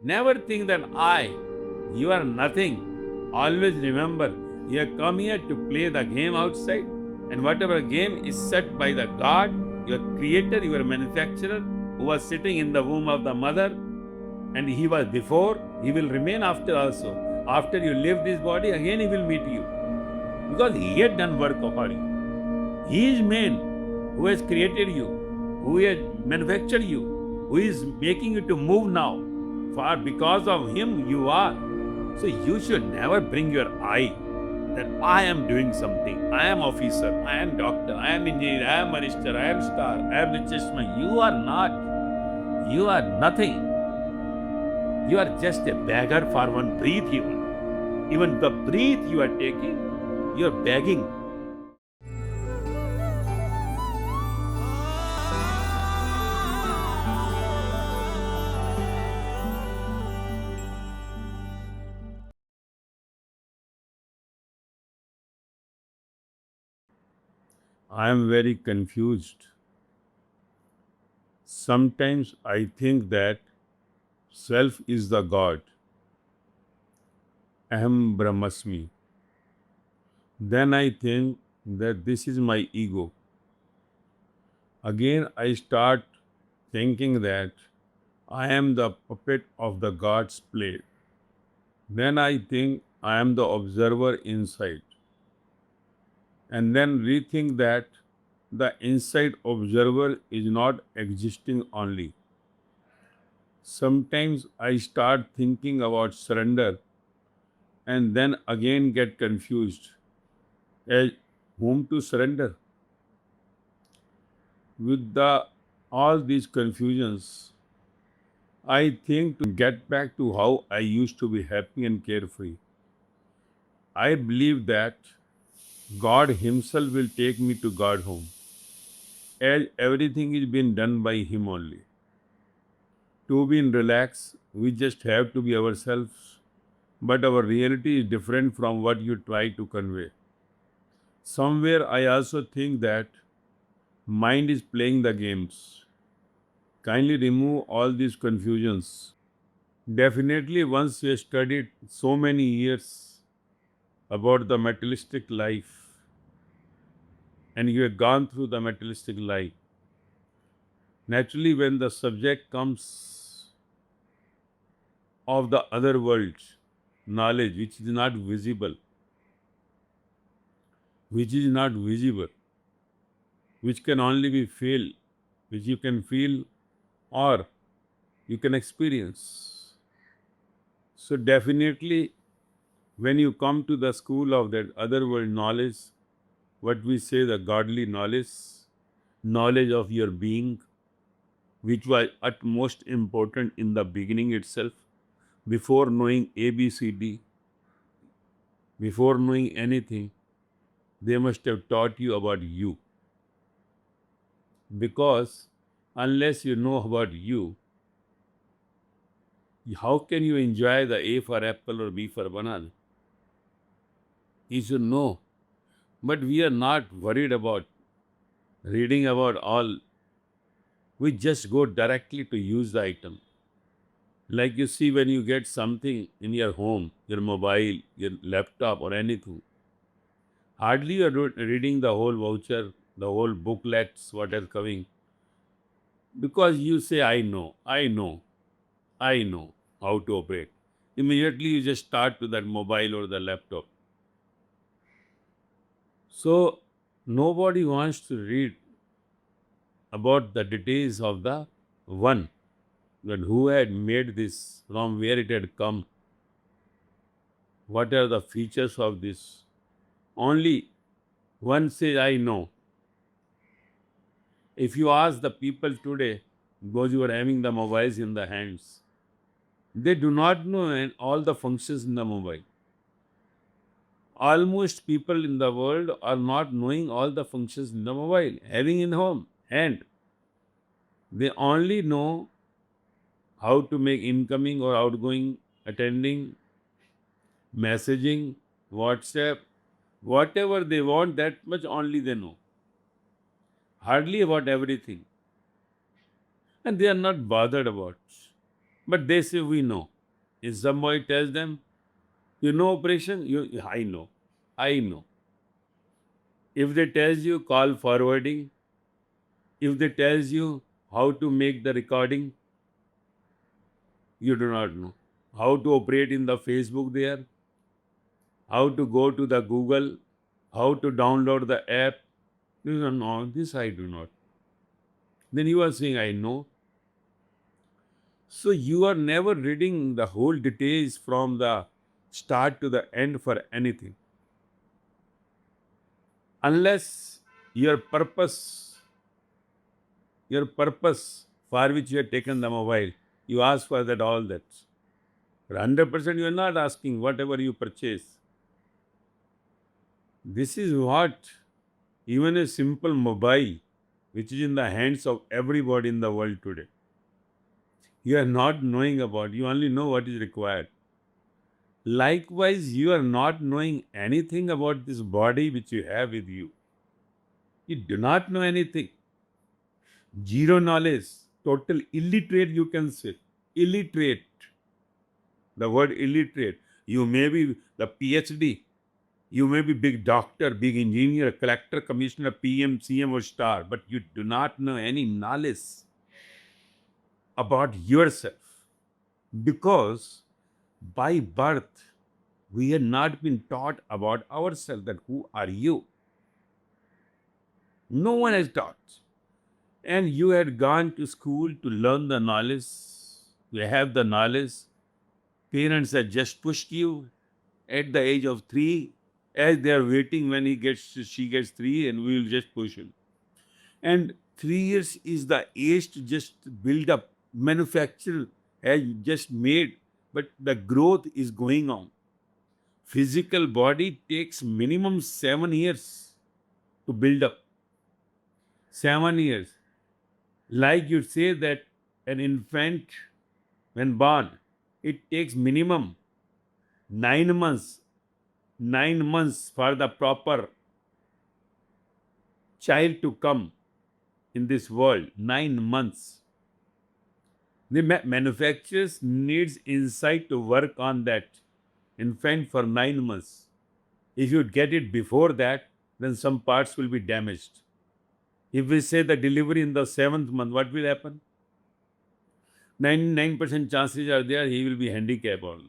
Never think that you are nothing. Always remember, you have come here to play the game outside, and whatever game is set by the God, your creator, your manufacturer, who was sitting in the womb of the mother, and he was before, he will remain after also. After you leave this body, again he will meet you. Because he had done work for you. He is man who has created you, who has manufactured you, who is making you to move now. For because of him you are. So you should never bring your I that I am doing something. I am officer, I am doctor, I am engineer, I am minister, I am star, I am richest man. You are not. You are nothing. You are just a beggar for one breath even. Even the breath you are taking, you are begging. I am very confused. Sometimes I think that self is the God. Aham Brahmasmi. Then I think that this is my ego. Again, I start thinking that I am the puppet of the God's play. Then I think I am the observer inside. And then rethink that the inside observer is not existing only. Sometimes I start thinking about surrender and then again get confused as whom to surrender. With all these confusions, I think to get back to how I used to be happy and carefree. I believe that God Himself will take me to God home, as everything is being done by Him only. To be in relax, we just have to be ourselves, but our reality is different from what you try to convey. Somewhere I also think that mind is playing the games. Kindly remove all these confusions. Definitely, once you studied so many years about the materialistic life and you have gone through the materialistic life, naturally, when the subject comes of the other world, knowledge which is not visible, which can only be felt, which you can feel or you can experience. So, definitely, when you come to the school of that other world knowledge, what we say the godly knowledge, knowledge of your being, which was utmost important in the beginning itself, before knowing ABCD, before knowing anything, they must have taught you about you. Because unless you know about you, how can you enjoy the A for apple or B for banana? You should know. But we are not worried about reading about all. We just go directly to use the item. Like you see, when you get something in your home, your mobile, your laptop, or anything, hardly you are reading the whole voucher, the whole booklets, what is coming, because you say, I know how to operate. Immediately you just start to that mobile or the laptop. So nobody wants to read about the details of the one, that who had made this, from where it had come, what are the features of this. Only one says, I know. If you ask the people today, those who are having the mobiles in the hands, they do not know all the functions in the mobile. Almost people in the world are not knowing all the functions in the mobile, having in home, hand. They only know how to make incoming or outgoing, attending, messaging, WhatsApp, whatever they want, that much only they know. Hardly about everything. And they are not bothered about. But they say we know. If somebody tells them, you know operation, I know. I know. If they tells you call forwarding, if they tells you how to make the recording, you do not know. How to operate in the Facebook there, how to go to the Google, how to download the app. You don't know. This I do not. Then you are saying, I know. So you are never reading the whole details from the start to the end for anything. Unless your purpose for which you have taken the mobile, you ask for that all that. For 100% you are not asking whatever you purchase. This is what even a simple mobile, which is in the hands of everybody in the world today, you are not knowing about. You only know what is required. Likewise, you are not knowing anything about this body which you have with you. You do not know anything. Zero knowledge. Total illiterate, you can say. Illiterate. The word illiterate. You may be the PhD. You may be big doctor, big engineer, collector, commissioner, PM, CM, or star, but you do not know any knowledge about yourself. Because by birth, we have not been taught about ourselves, that who are you? No one has taught. And you had gone to school to learn the knowledge, you have the knowledge. Parents have just pushed you at the age of 3, as they are waiting when she gets 3, and we will just push him. And 3 years is the age to just build up, manufacture has just made, but the growth is going on. Physical body takes minimum 7 years to build up. 7 years. Like you say that an infant, when born, it takes minimum 9 months, 9 months for the proper child to come in this world. 9 months. The manufacturers needs insight to work on that infant for 9 months. If you get it before that, then some parts will be damaged. If we say the delivery in the 7th month, what will happen? 99% chances are there he will be handicapped, all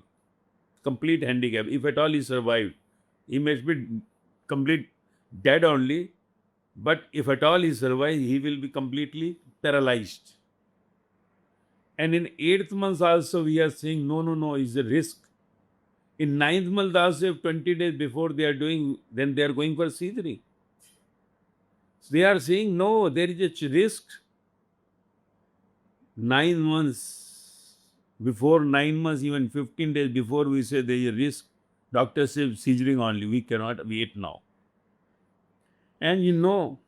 complete handicap. If at all he survived, he may be complete dead only, but if at all he survives, he will be completely paralyzed. And in 8th month also we are saying no, is a risk. In 9th month also, if 20 days before they are doing, then they are going for cesarean. So they are saying no, there is a risk. 9 months, before 9 months, even 15 days before, we say there is a risk. Doctor says cesarean only, we cannot wait now. And you know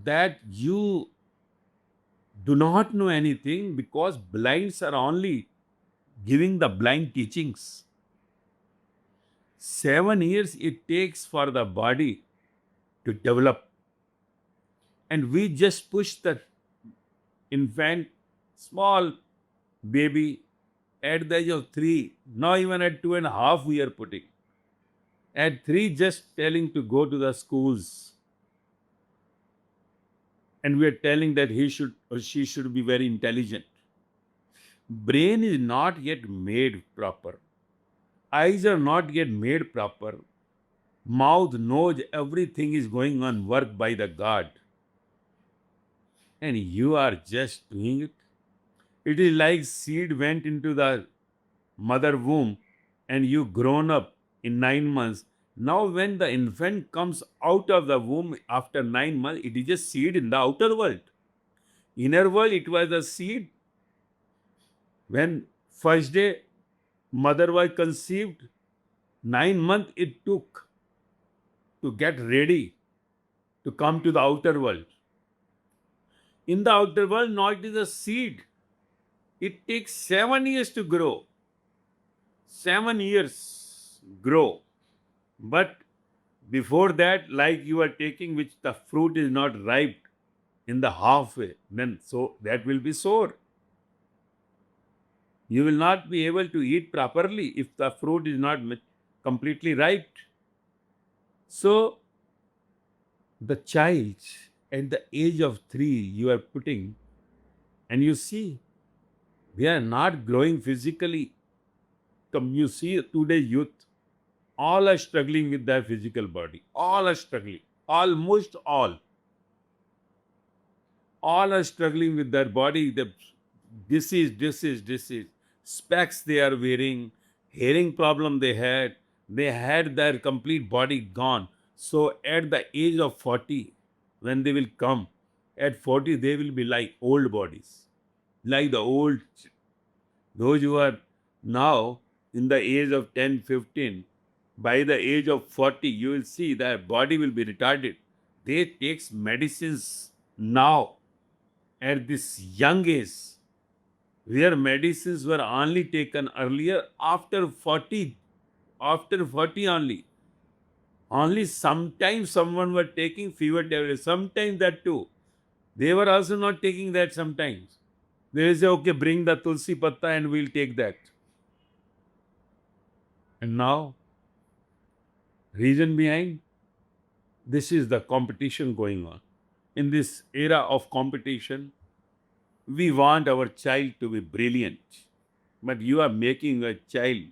that you do not know anything, because blinds are only giving the blind teachings. 7 years it takes for the body to develop, and we just push the infant, small baby, at the age of 3. Now even at 2.5 we are putting. At 3 just telling to go to the schools, and we are telling that he should or she should be very intelligent. Brain is not yet made proper. Eyes are not yet made proper. Mouth, nose, everything is going on work by the God. And you are just doing it. It is like seed went into the mother womb and you grown up in 9 months. Now when the infant comes out of the womb after 9 months, it is a seed in the outer world. Inner world, it was a seed. When first day mother was conceived, 9 months it took to get ready to come to the outer world. In the outer world, now it is a seed. It takes 7 years to grow. 7 years grow. But before that, like you are taking, which the fruit is not ripe in the halfway, then so that will be sour. You will not be able to eat properly if the fruit is not completely ripe. So, the child at the age of 3, you are putting, and you see, we are not growing physically. You see, today's youth, all are struggling with their physical body. All are struggling. Almost all. All are struggling with their body. The disease. Specs they are wearing, hearing problem they had their complete body gone. So at the age of 40, when they will come, at 40 they will be like old bodies, like the old, those who are now in the age of 10, 15, by the age of 40, you will see their body will be retarded. They takes medicines now at this young age, where medicines were only taken earlier after 40, after 40 only. Only sometimes someone were taking fever tablets, sometimes that too. They were also not taking that sometimes. They will say, okay, bring the tulsi patta and we'll take that. And now, reason behind this is the competition going on. In this era of competition, we want our child to be brilliant, but you are making a child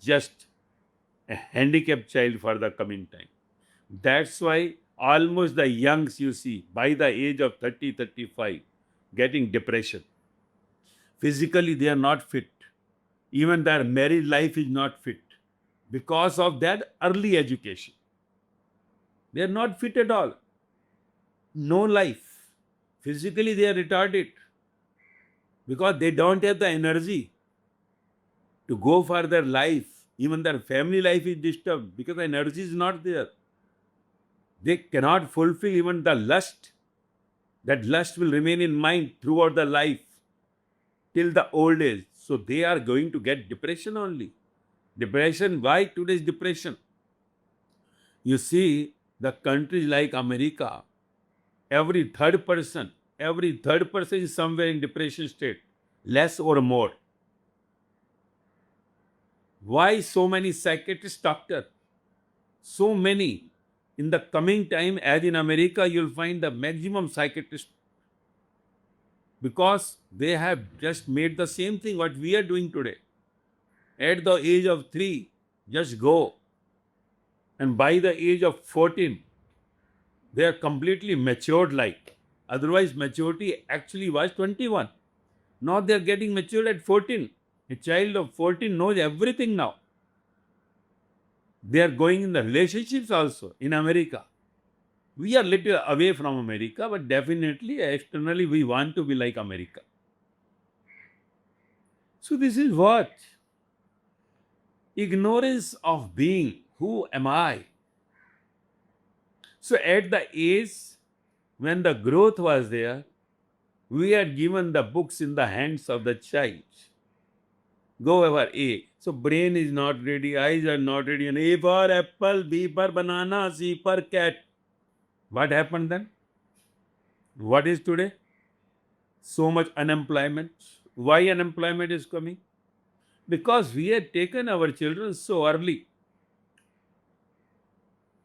just a handicapped child for the coming time. That's why almost the youngs you see by the age of 30, 35 getting depression. Physically, they are not fit. Even their married life is not fit because of that early education. They are not fit at all. No life. Physically, they are retarded because they don't have the energy to go for their life. Even their family life is disturbed because the energy is not there. They cannot fulfill even the lust. That lust will remain in mind throughout the life till the old age. So they are going to get depression only. Depression, why today's depression? You see, the countries like America, every third person is somewhere in depression state, less or more. Why so many psychiatrists, doctor? So many. In the coming time, as in America, you'll find the maximum psychiatrists because they have just made the same thing what we are doing today. At the age of 3, just go. And by the age of 14, they are completely matured like. Otherwise, maturity actually was 21. Now they are getting matured at 14. A child of 14 knows everything now. They are going in the relationships also in America. We are little away from America, but definitely externally we want to be like America. So this is what? Ignorance of being. Who am I? So at the age when the growth was there, we are given the books in the hands of the child. Go over A. So brain is not ready, eyes are not ready, and A for apple, B for banana, C for cat. What happened then? What is today? So much unemployment. Why unemployment is coming? Because we had taken our children so early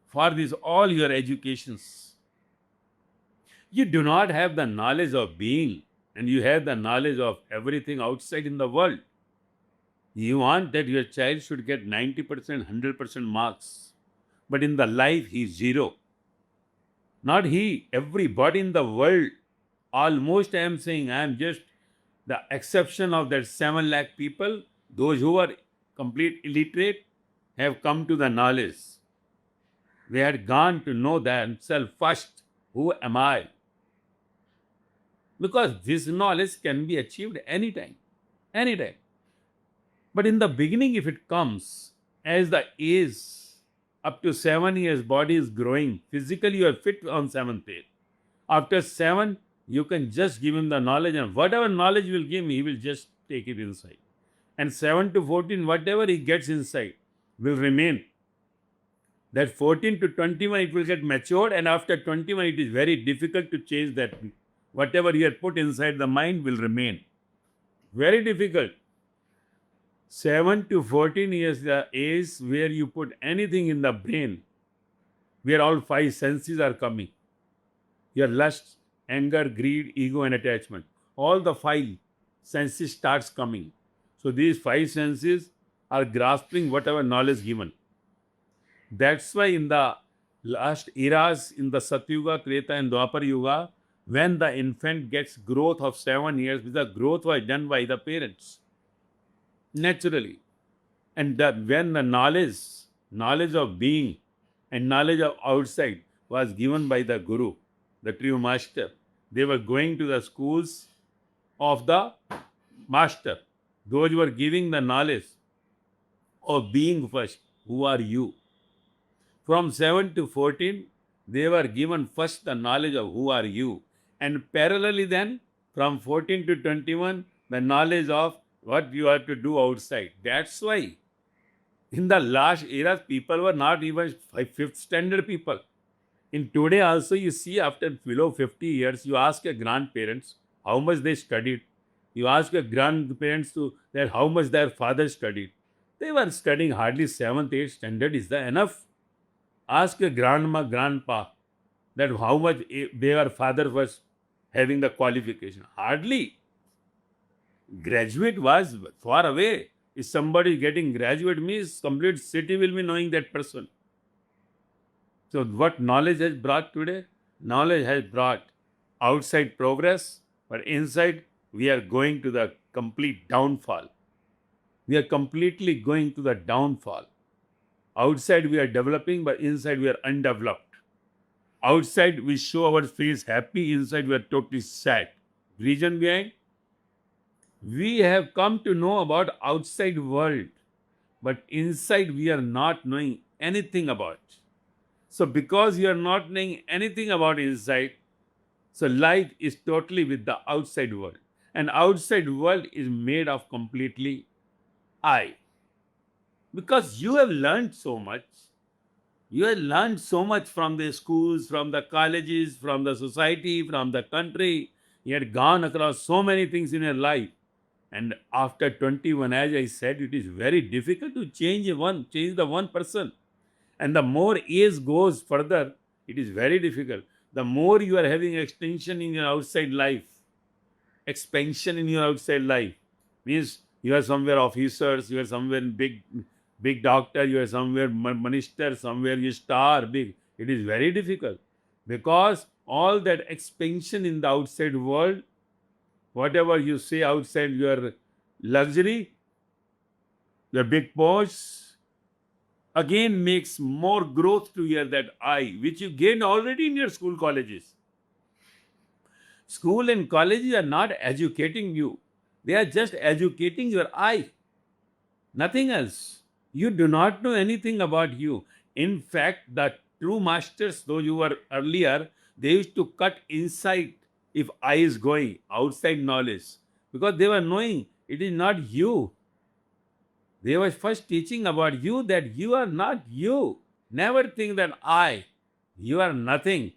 for this all your educations. You do not have the knowledge of being, and you have the knowledge of everything outside in the world. You want that your child should get 90%, 100% marks. But in the life, he is zero. Not he, everybody in the world. Almost I am saying, I am just the exception of that 7 lakh people. Those who are complete illiterate have come to the knowledge. They had gone to know themselves first. Who am I? Because this knowledge can be achieved anytime. Anytime. But in the beginning, if it comes, as the age up to 7 years, body is growing. Physically, you are fit on 7th age. After 7, you can just give him the knowledge, and whatever knowledge you will give him, he will just take it inside. And 7 to 14, whatever he gets inside will remain. That 14 to 21, it will get matured, and after 21, it is very difficult to change that. Whatever you had put inside the mind will remain. Very difficult. 7 to 14 years the age where you put anything in the brain, where all five senses are coming. Your lust, anger, greed, ego, and attachment. All the five senses starts coming. So these five senses are grasping whatever knowledge given. That's why in the last eras, in the Satyuga, Treta, and Dwapar Yuga, when the infant gets growth of 7 years, the growth was done by the parents naturally. And that when the knowledge of being and knowledge of outside was given by the Guru, the true master, they were going to the schools of the master. Those were giving the knowledge of being first. Who are you? From 7 to 14, they were given first the knowledge of who are you. And parallelly then, from 14 to 21, the knowledge of what you have to do outside. That's why in the last era, people were not even fifth standard people. In today also, you see after below 50 years, you ask your grandparents how much they studied. You ask your grandparents to that how much their father studied. They were studying hardly 7th, 8th standard. Is that enough? Ask your grandma, grandpa that how much their father was having the qualification. Hardly. Graduate was far away. If somebody getting graduate means complete city will be knowing that person. So what knowledge has brought today? Knowledge has brought outside progress, but inside we are going to the complete downfall. We are completely going to the downfall. Outside we are developing, but inside we are undeveloped. Outside we show our face happy, inside we are totally sad. Reason behind? We have come to know about outside world, but inside we are not knowing anything about. So because you are not knowing anything about inside, so life is totally with the outside world. And outside world is made of completely I. Because you have learned so much. You have learned so much from the schools, from the colleges, from the society, from the country. You had gone across so many things in your life. And after 21, as I said, it is very difficult to change the one person. And the more age goes further, it is very difficult. The more you are having extension in your outside life, expansion in your outside life, means you are somewhere officers, you are somewhere big doctor, you are somewhere minister, somewhere you star, big. It is very difficult because all that expansion in the outside world, whatever you say outside your luxury, your big Porsche, again makes more growth to your that I, which you gained already in your school colleges. School and colleges are not educating you. They are just educating your I. Nothing else. You do not know anything about you. In fact, the true masters, though you were earlier, they used to cut inside if I is going, outside knowledge. Because they were knowing it is not you. They were first teaching about you that you are not you. Never think that you are nothing.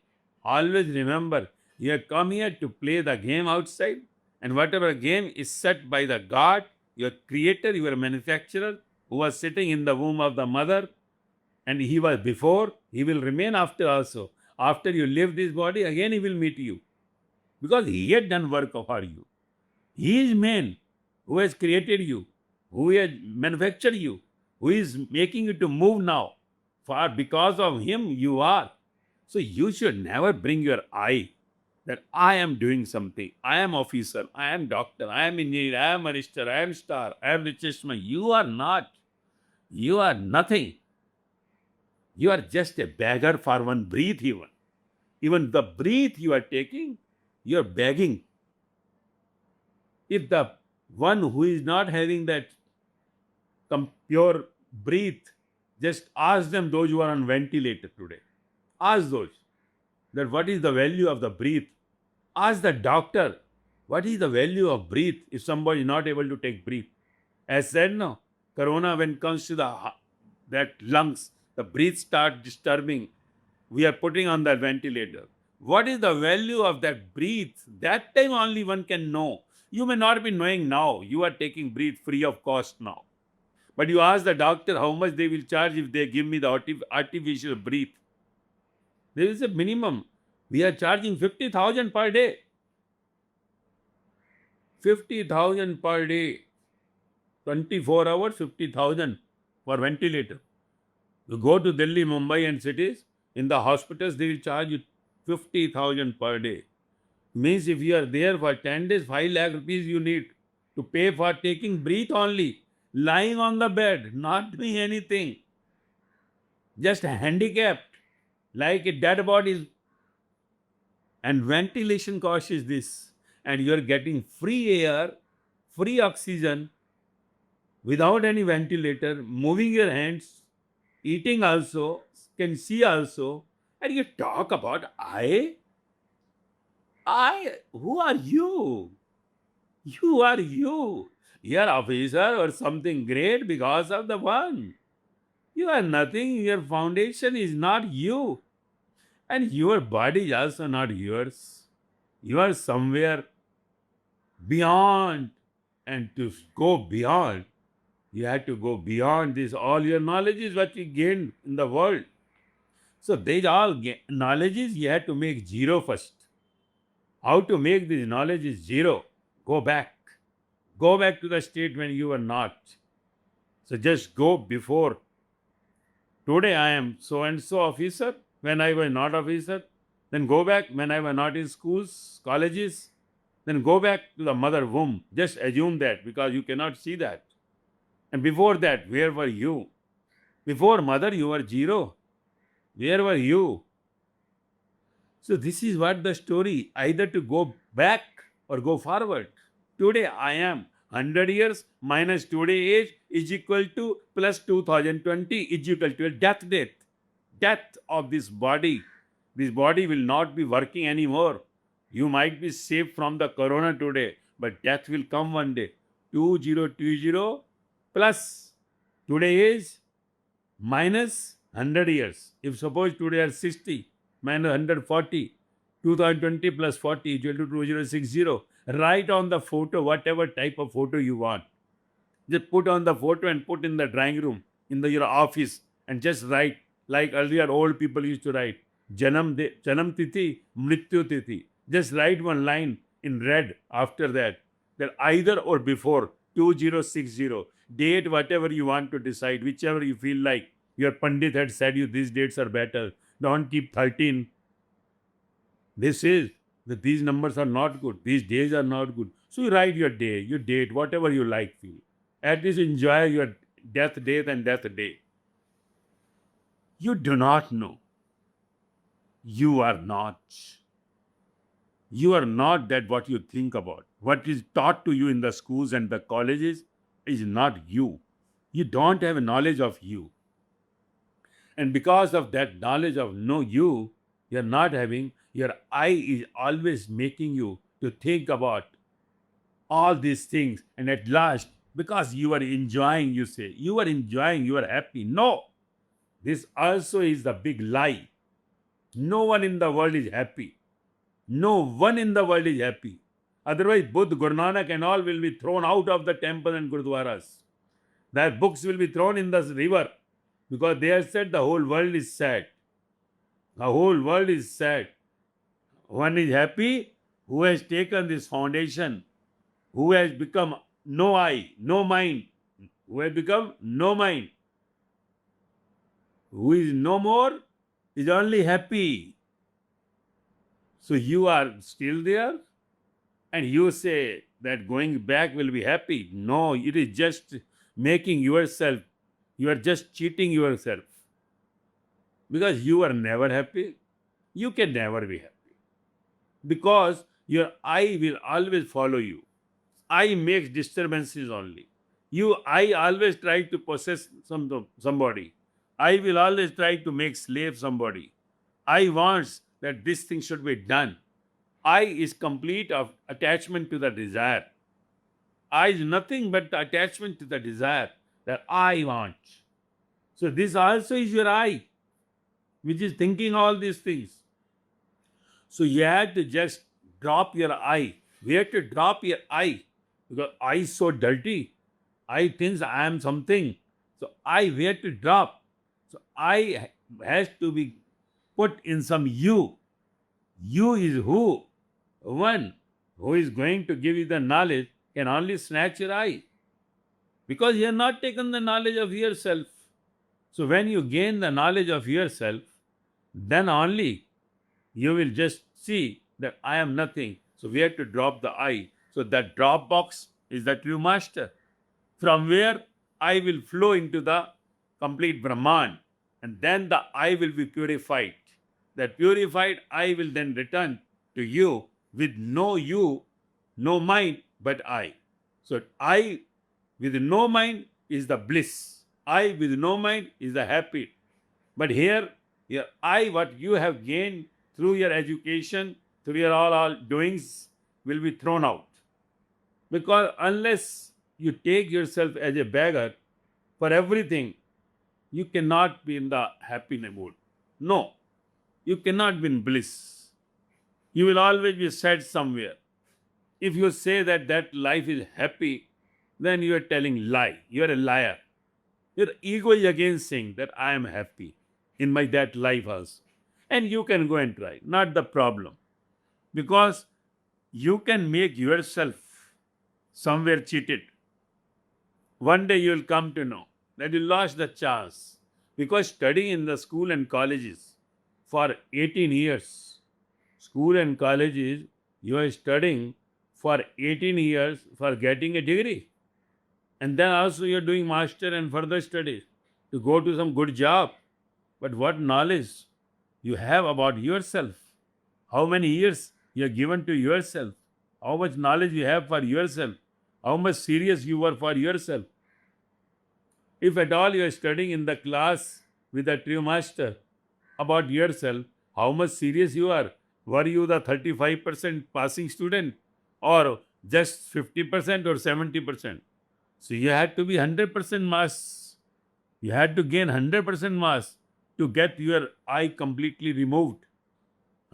Always remember, you have come here to play the game outside, and whatever game is set by the God, your creator, your manufacturer, who was sitting in the womb of the mother, and he was before, he will remain after also. After you leave this body, again he will meet you. Because he had done work for you. He is man who has created you, who has manufactured you, who is making you to move now. For because of him, you are. So you should never bring your I that I am doing something. I am officer, I am doctor, I am engineer, I am minister, I am star, I am richest man. You are not. You are nothing. You are just a beggar for one breath even. Even the breath you are taking, you are begging. If the one who is not having that pure breath, just ask them, those who are on ventilator today. Ask those that what is the value of the breath. Ask the doctor, what is the value of breath if somebody is not able to take breath. As said, no, corona when it comes to that lungs, the breath start disturbing. We are putting on the ventilator. What is the value of that breath? That time only one can know. You may not be knowing now. You are taking breath free of cost now. But you ask the doctor how much they will charge if they give me the artificial breath. There is a minimum. We are charging 50,000 per day. 50,000 per day. 24 hours, 50,000 for ventilator. You go to Delhi, Mumbai and cities, in the hospitals, they will charge you 50,000 per day. Means if you are there for 10 days, 5 lakh rupees you need to pay for taking breath only, lying on the bed, not doing anything, just handicapped, like a dead body. And ventilation cost is this. And you are getting free air, free oxygen, without any ventilator, moving your hands, eating also, can see also, and you talk about who are you? You are you. You are officer or something great because of the one. You are nothing. Your foundation is not you. And your body is also not yours. You are somewhere beyond. And to go beyond, you have to go beyond this. All your knowledge is what you gained in the world. So these all knowledges you have to make zero first. How to make this knowledge is zero? Go back. Go back to the state when you were not. So just go before. Today I am so and so officer when I was not officer. Then go back when I was not in schools, colleges. Then go back to the mother womb. Just assume that because you cannot see that. And before that, where were you? Before mother, you were zero. Where were you? So this is what the story, either to go back or go forward. Today I am 100 years minus today age is equal to plus 2020 is equal to a death date. Death of this body. This body will not be working anymore. You might be safe from the corona today, but death will come one day. 2020 plus today is minus 100 years. If suppose today are 60 minus 140, 2020 plus 40 is equal to 2060. Write on the photo whatever type of photo you want. Just put on the photo and put in the drawing room, in your office, and just write like earlier old people used to write. Janam Tithi, Mrityu Tithi. Just write one line in red after that. That either or before 2060. Date whatever you want to decide, whichever you feel like. Your Pandit had said you these dates are better. Don't keep 13. This is that these numbers are not good. These days are not good. So you write your day, your date, whatever you like feel. At least enjoy your death date and death day. You do not know. You are not. You are not that what you think about. What is taught to you in the schools and the colleges is not you. You don't have a knowledge of you. And because of that knowledge of no you, you're not having, your I is always making you to think about all these things. And at last, because you are enjoying, you say, you are enjoying, you are happy. No, this also is the big lie. No one in the world is happy. No one in the world is happy. Otherwise, both Guru Nanak and all will be thrown out of the temple and gurudwaras. Their books will be thrown in the river because they have said the whole world is sad. The whole world is sad. One is happy who has taken this foundation, who has become no I, no mind, who has become no mind, who is no more, is only happy. So you are still there and you say that going back will be happy. No, it is just making yourself, you are just cheating yourself. Because you are never happy, you can never be happy. Because your I will always follow you. I makes disturbances only. I always try to possess somebody. I will always try to make slave somebody. I wants that this thing should be done. I is complete of attachment to the desire. I is nothing but the attachment to the desire that I want. So this also is your I, which is thinking all these things. So you have to just drop your I. We have to drop your I because I is so dirty. I thinks I am something. So I where to drop. So I has to be put in some you. You is who? One who is going to give you the knowledge can only snatch your eye because you have not taken the knowledge of yourself. So when you gain the knowledge of yourself, then only you will just see that I am nothing. So we have to drop the I. So that drop box is the true master. From where I will flow into the complete Brahman. And then the I will be purified. That purified I will then return to you with no you, no mind, but I. So I with no mind is the bliss. I with no mind is the happy. But here, I, what you have gained through your education, through your all doings, will be thrown out. Because unless you take yourself as a beggar for everything, you cannot be in the happy mood. No, you cannot be in bliss. You will always be sad somewhere. If you say that that life is happy, then you are telling lie. You are a liar. Your ego is again saying that I am happy in my that life house. And you can go and try. Not the problem. Because you can make yourself somewhere cheated. One day you will come to know that you lost the chance. Because studying in the school and colleges for 18 years, school and colleges, you are studying for 18 years for getting a degree. And then also you're doing master and further studies to go to some good job. But what knowledge you have about yourself? How many years you are given to yourself? How much knowledge you have for yourself? How much serious you were for yourself? If at all you are studying in the class with a true master about yourself, how much serious you are? Were you the 35% passing student or just 50% or 70%? So you had to be 100% mass. You had to gain 100% mass to get your I completely removed.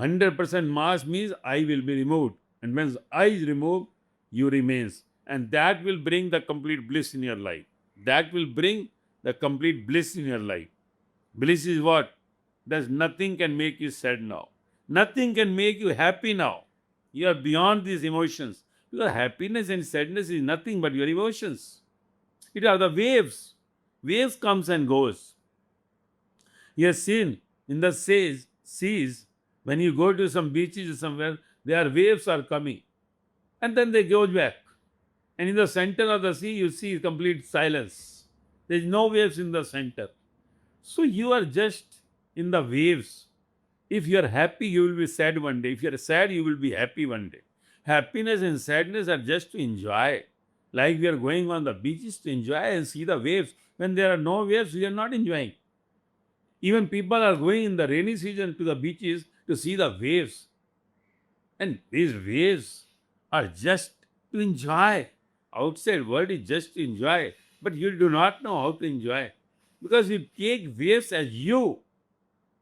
100% mass means I will be removed. And when I is removed, you remains. And that will bring the complete bliss in your life. That will bring the complete bliss in your life. Bliss is what? There's nothing can make you sad now. Nothing can make you happy now. You are beyond these emotions. Because happiness and sadness is nothing but your emotions. It are the waves. Waves comes and goes. You have seen in the seas, when you go to some beaches or somewhere, there are waves are coming. And then they go back. And in the center of the sea, you see complete silence. There is no waves in the center. So you are just in the waves. If you are happy, you will be sad one day. If you are sad, you will be happy one day. Happiness and sadness are just to enjoy. Like we are going on the beaches to enjoy and see the waves. When there are no waves, we are not enjoying. Even people are going in the rainy season to the beaches to see the waves. And these waves are just to enjoy. Outside world is just to enjoy. But you do not know how to enjoy. Because you take waves as you.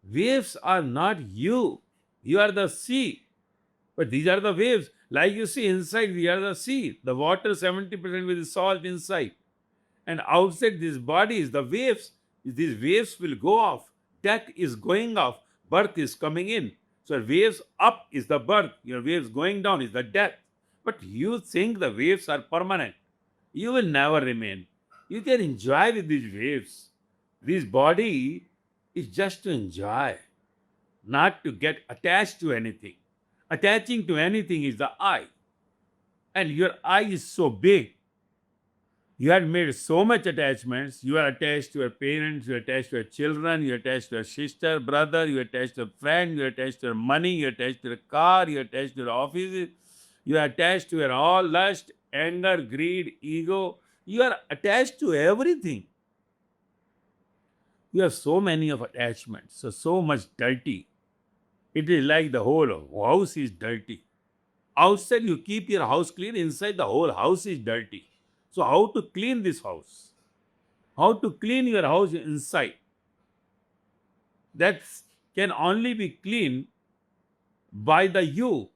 Waves are not you. You are the sea. But these are the waves. Like you see inside, we are the sea. The water 70% with the salt inside. And outside this body is the waves. These waves will go off. Death is going off. Birth is coming in. So waves up is the birth. Your waves going down is the death. But you think the waves are permanent. You will never remain. You can enjoy with these waves. This body is just to enjoy, not to get attached to anything. Attaching to anything is the I. And your I is so big. You had made so much attachments. You are attached to your parents, you are attached to your children, you are attached to your sister, brother, you are attached to a friend, you are attached to your money, you are attached to your car, you are attached to your office, you are attached to your all lust, anger, greed, ego. You are attached to everything. You have so many of attachments, so much dirty. It is like the whole house is dirty. Outside you keep your house clean, inside the whole house is dirty. So how to clean this house? How to clean your house inside? That can only be cleaned by the you.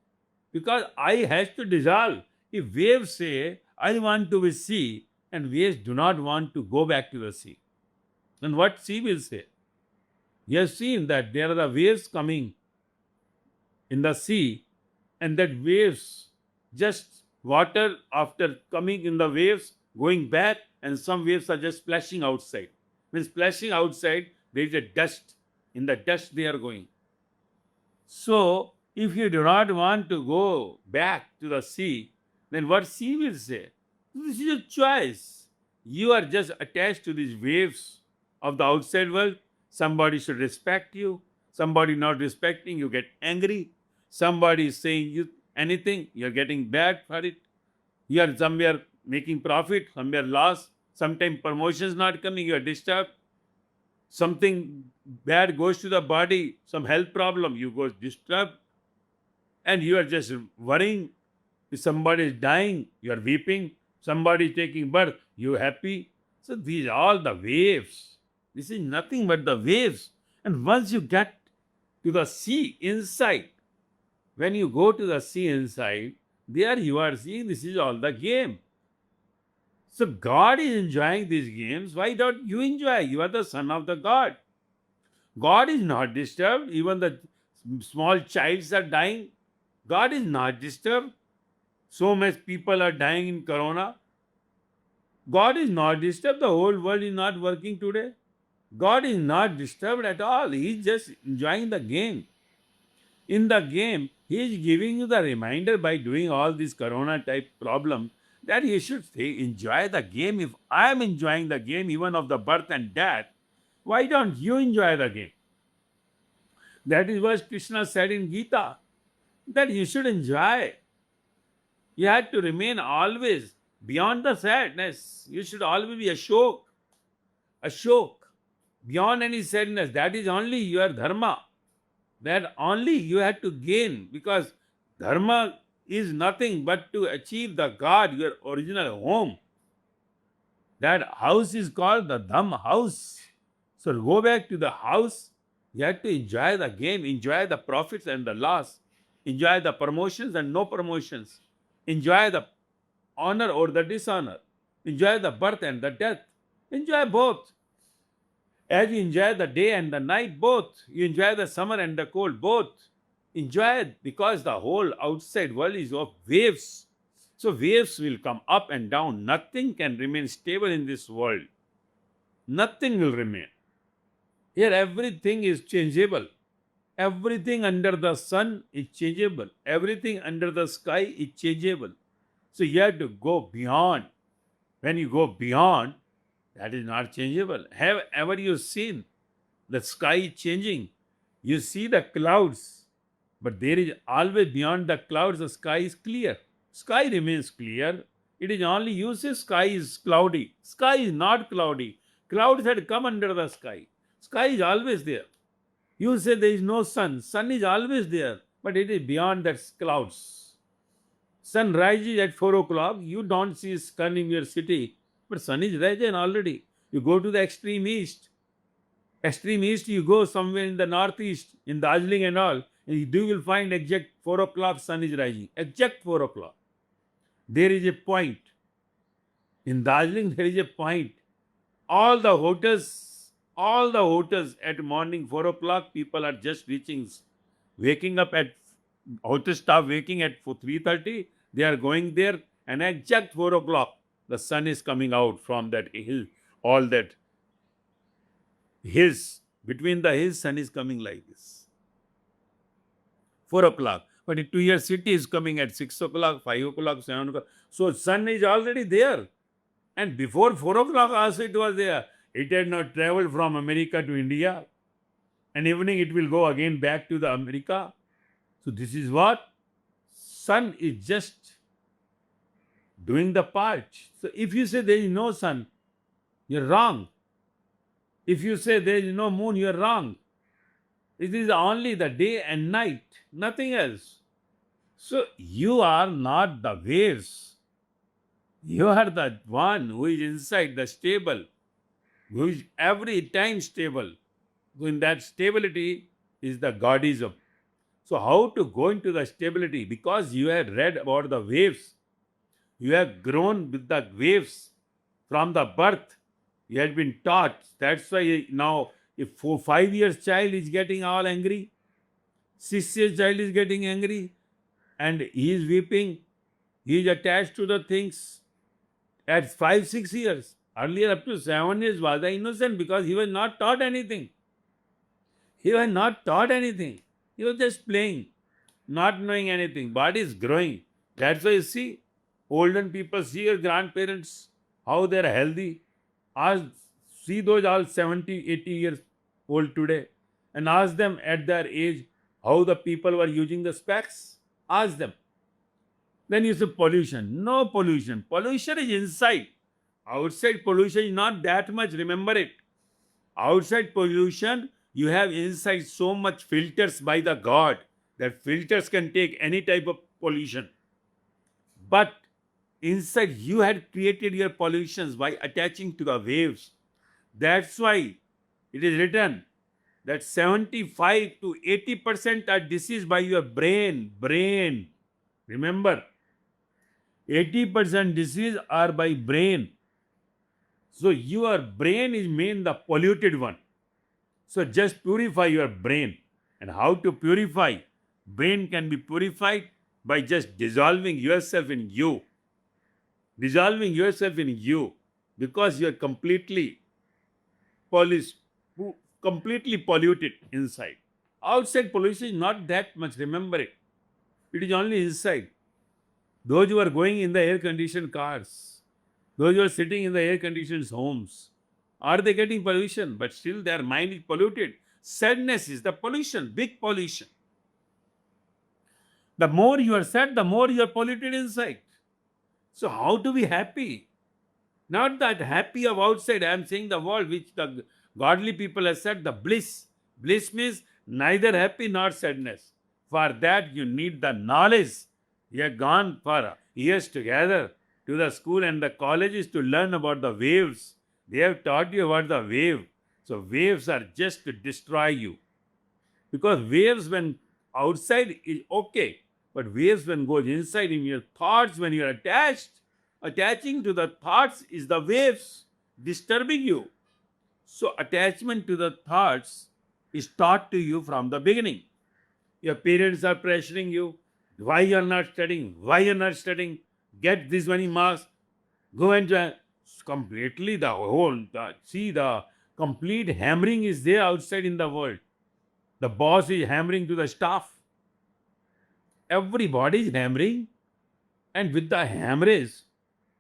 Because I has to dissolve. If waves say, I want to be sea, and waves do not want to go back to the sea. Then what sea will say? You have seen that there are the waves coming in the sea, and that waves, just water after coming in the waves, going back, and some waves are just splashing outside. When splashing outside, there is a dust. In the dust they are going. So, if you do not want to go back to the sea, then what sea will say? This is a choice. You are just attached to these waves of the outside world. Somebody should respect you. Somebody not respecting you, get angry. Somebody is saying you anything, you're getting bad for it. You are somewhere making profit, somewhere loss. Sometimes promotions not coming, you are disturbed. Something bad goes to the body, some health problem, you go disturbed, and you are just worrying. If somebody is dying, you are weeping. Somebody is taking birth, you happy. So these are all the waves. This is nothing but the waves. And once you get to the sea inside, when you go to the sea inside, there you are seeing this is all the game. So God is enjoying these games. Why don't you enjoy? You are the son of the God. God is not disturbed. Even the small childs are dying. God is not disturbed. So much people are dying in corona. God is not disturbed. The whole world is not working today. God is not disturbed at all. He is just enjoying the game. In the game, he is giving you the reminder by doing all this corona type problem that you should say, enjoy the game. If I am enjoying the game, even of the birth and death, why don't you enjoy the game? That is what Krishna said in Gita, that you should enjoy. You have to remain always beyond the sadness. You should always be Ashok, beyond any sadness. That is only your dharma. That only you have to gain, because dharma is nothing but to achieve the God, your original home. That house is called the Dham house. So go back to the house. You have to enjoy the game, enjoy the profits and the loss, enjoy the promotions and no promotions, enjoy the honor or the dishonor, enjoy the birth and the death. Enjoy both. As you enjoy the day and the night, both. You enjoy the summer and the cold, both. Enjoy it, because the whole outside world is of waves. So waves will come up and down. Nothing can remain stable in this world. Nothing will remain. Here everything is changeable. Everything under the sun is changeable. Everything under the sky is changeable. So you have to go beyond. When you go beyond, that is not changeable. Have ever you seen the sky changing? You see the clouds, but there is always beyond the clouds, the sky is clear. Sky remains clear. It is only you say sky is cloudy. Sky is not cloudy. Clouds had come under the sky. Sky is always there. You say there is no sun. Sun is always there, but it is beyond that clouds. Sun rises at 4 o'clock. You don't see sun in your city, but sun is rising already. You go to the extreme east, you go somewhere in the northeast, in Darjeeling and all, and you will find exact 4 o'clock sun is rising. Exact 4 o'clock. There is a point. In Darjeeling, there is a point. All the hotels at morning 4 o'clock, people are just waking up at, hotel staff waking at 3:30. They are going there, and exact 4 o'clock, the sun is coming out from that hill, all that hills. Between the hills, sun is coming like this. 4 o'clock. But into your city is coming at 6 o'clock, 5 o'clock, 7 o'clock. So sun is already there. And before 4 o'clock also it was there. It had not traveled from America to India. And evening it will go again back to the America. So this is what? Sun is just doing the part. So if you say there is no sun, you're wrong. If you say there is no moon, you're wrong. It is only the day and night, nothing else. So you are not the waves. You are the one who is inside the stable, who is every time stable. So in that stability is the Godism. So how to go into the stability? Because you have read about the waves. You have grown with the waves from the birth. He had been taught. That's why now, if 5 years child is getting all angry, 6 years child is getting angry, and he is weeping, he is attached to the things at 5, 6 years. Earlier, up to 7 years, was the innocent because he was not taught anything. He was not taught anything. He was just playing, not knowing anything. Body is growing. That's why you see, older people see your grandparents, how they are healthy. Ask, see those all 70, 80 years old today, and ask them at their age how the people were using the specs. Ask them. Then you say pollution. No pollution. Pollution is inside. Outside pollution is not that much. Remember it. Outside pollution, you have inside so much filters by the God that filters can take any type of pollution. But inside you had created your pollutions by attaching to the waves. That's why it is written that 75 to 80% are diseased by your brain. Brain. Remember, 80% disease are by brain. So your brain is main the polluted one. So just purify your brain. And how to purify? Brain can be purified by just dissolving yourself in you. Dissolving yourself in you, because you are polis- completely polluted inside. Outside pollution is not that much, remember it. It is only inside. Those who are going in the air-conditioned cars, those who are sitting in the air-conditioned homes, are they getting pollution? But still their mind is polluted. Sadness is the pollution, big pollution. The more you are sad, the more you are polluted inside. So how to be happy? Not that happy of outside. I am saying the world which the godly people have said, the bliss. Bliss means neither happy nor sadness. For that you need the knowledge. You have gone for years together to the school and the colleges to learn about the waves. They have taught you about the wave. So waves are just to destroy you. Because waves when outside is okay, but waves when goes inside in your thoughts, when you are attaching to the thoughts is the waves disturbing you. So attachment to the thoughts is taught to you from the beginning. Your parents are pressuring you. Why you are not studying? Why you are not studying? Get this many marks. Go and join. Completely the complete hammering is there outside in the world. The boss is hammering to the staff. Everybody is hammering, and with the hammers,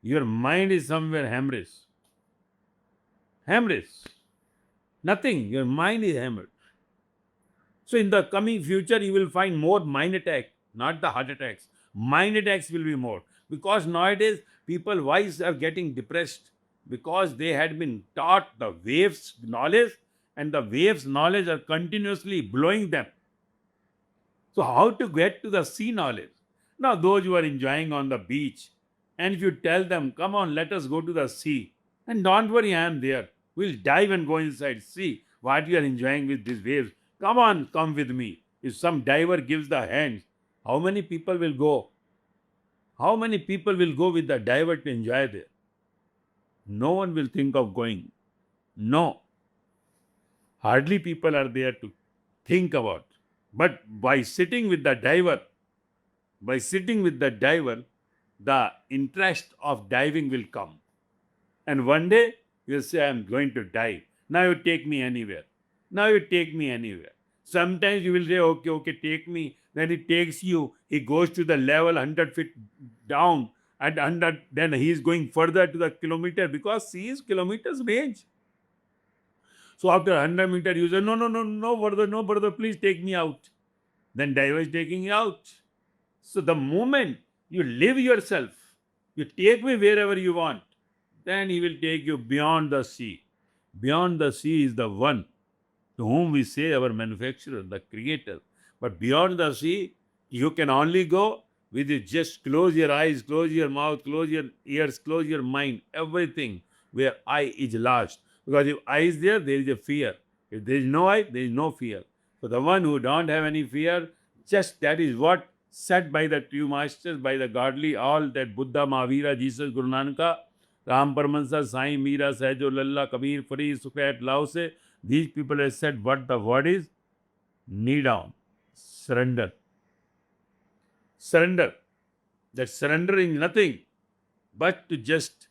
your mind is somewhere hammers. Hammers. Nothing. Your mind is hammered. So in the coming future, you will find more mind attack, not the heart attacks. Mind attacks will be more. Because nowadays, people why are getting depressed? Because they had been taught the waves knowledge, and the waves knowledge are continuously blowing them. So how to get to the sea knowledge? Now those who are enjoying on the beach, and if you tell them, come on, let us go to the sea, and don't worry, I am there. We'll dive and go inside. See what you are enjoying with these waves. Come on, come with me. If some diver gives the hands, how many people will go? How many people will go with the diver to enjoy there? No one will think of going. No. Hardly people are there to think about. But by sitting with the diver, the interest of diving will come. And one day you'll say, I'm going to dive. Now you take me anywhere. Now you take me anywhere. Sometimes you will say, okay, take me. Then he takes you. He goes to the level 100 feet down, and then he is going further to the kilometer, because sea is kilometers range. So after 100 meters, you say, no, brother, please take me out. Then diver is taking you out. So the moment you live yourself, you take me wherever you want, then he will take you beyond the sea. Beyond the sea is the one to whom we say our manufacturer, the creator. But beyond the sea, you can only go with it. Just close your eyes, close your mouth, close your ears, close your mind, everything where eye is lost. Because if eye is there, there is a fear. If there is no eye, there is no fear. So the one who don't have any fear, just that is what said by the true masters, by the godly, all that Buddha, Mahavira, Jesus, Guru Nanaka, Ram Paramahansa, Sai Meera, Sahajo Lalla, Kabir, Farid, Sukhat, Lause, these people have said what the word is, knee down, surrender. Surrender. That surrendering nothing but to just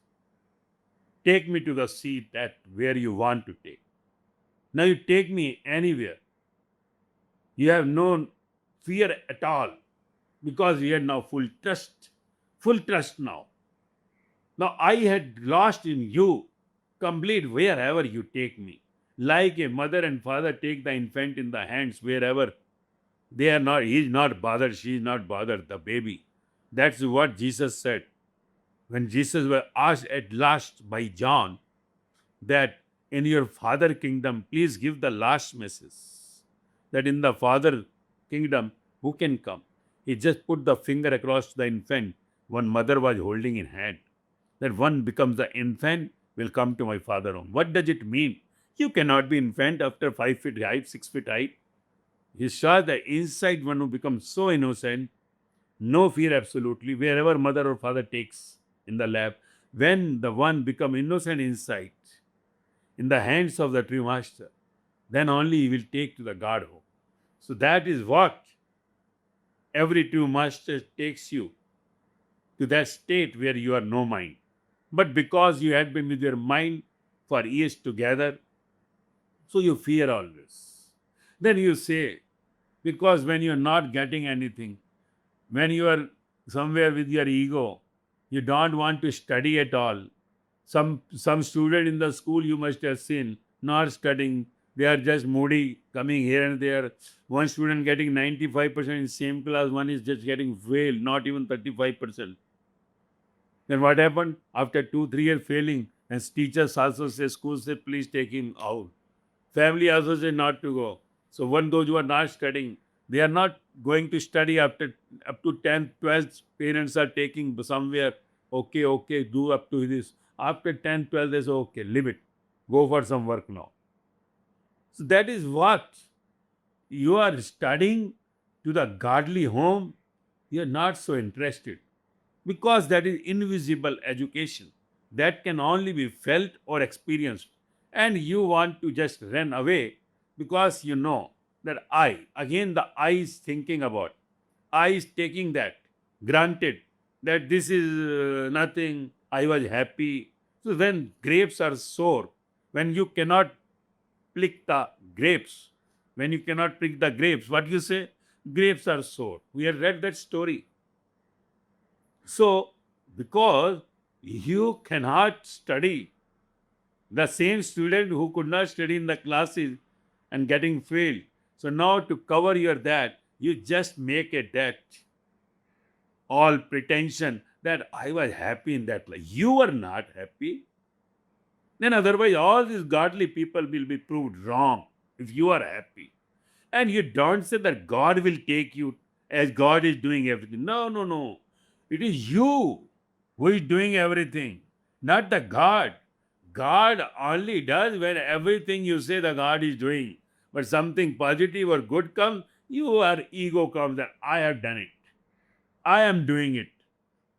take me to the seat that where you want to take. Now you take me anywhere. You have no fear at all because you had now full trust. Full trust now. Now I had lost in you complete wherever you take me. Like a mother and father take the infant in the hands wherever they are not, he is not bothered, she is not bothered, the baby. That's what Jesus said. When Jesus was asked at last by John that in your father kingdom, please give the last message. That in the father kingdom, who can come? He just put the finger across the infant one mother was holding in hand. That one becomes the infant will come to my father home. What does it mean? You cannot be infant after 5 feet height, 6 feet height. He saw the inside one who becomes so innocent, no fear absolutely, wherever mother or father takes in the lap. When the one become innocent inside, in the hands of the true master, then only he will take to the God home. So that is what every true master takes you to that state where you are no mind. But because you had been with your mind for years together, so you fear always. Then you say, because when you're not getting anything, when you are somewhere with your ego, you don't want to study at all. Some student in the school you must have seen not studying. They are just moody, coming here and there. One student getting 95% in same class, one is just getting failed, not even 35%. Then what happened? After 2, 3 years failing, and teachers also say, school say, please take him out. Family also say not to go. So when those who are not studying, they are not going to study after up to 10th, 12th, parents are taking somewhere, okay, do up to this. After 10th, 12th, they say, okay, leave it. Go for some work now. So that is what you are studying to the godly home, you are not so interested because that is invisible education that can only be felt or experienced, and you want to just run away because you know that again the I is thinking about, I is taking that granted that this is nothing, I was happy. So when grapes are sour, when you cannot pick the grapes, when you cannot pick the grapes, what you say? Grapes are sour. We have read that story. So, because you cannot study, the same student who could not study in the classes and getting failed. So now to cover your that, you just make a debt, all pretension that I was happy in that life. You were not happy. Then otherwise all these godly people will be proved wrong if you are happy. And you don't say that God will take you as God is doing everything. No, no, no. It is you who is doing everything, not the God. God only does when everything you say the God is doing. But something positive or good comes, your ego comes that I have done it. I am doing it.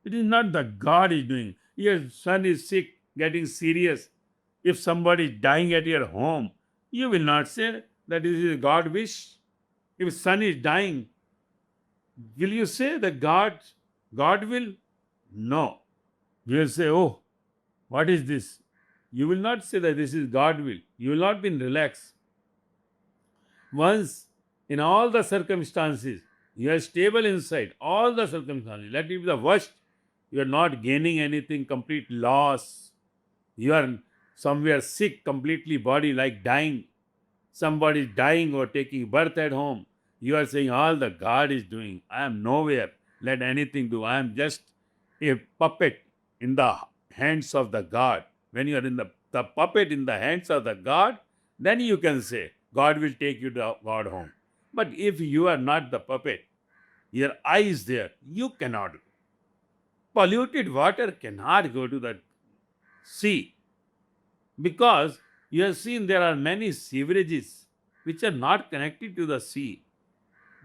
It is not the God is doing. Your son is sick, getting serious. If somebody is dying at your home, you will not say that this is God wish. If son is dying, will you say that God will? No. You will say, oh, what is this? You will not say that this is God will. You will not be relaxed. Once in all the circumstances, you are stable inside, all the circumstances. Let it be the worst. You are not gaining anything, complete loss. You are somewhere sick, completely body like dying. Somebody is dying or taking birth at home. You are saying all the God is doing. I am nowhere. Let anything do. I am just a puppet in the hands of the God. When you are in the puppet in the hands of the God, then you can say, God will take you to God home. But if you are not the puppet, your eye is there, you cannot. Polluted water cannot go to the sea because you have seen there are many sewerages which are not connected to the sea.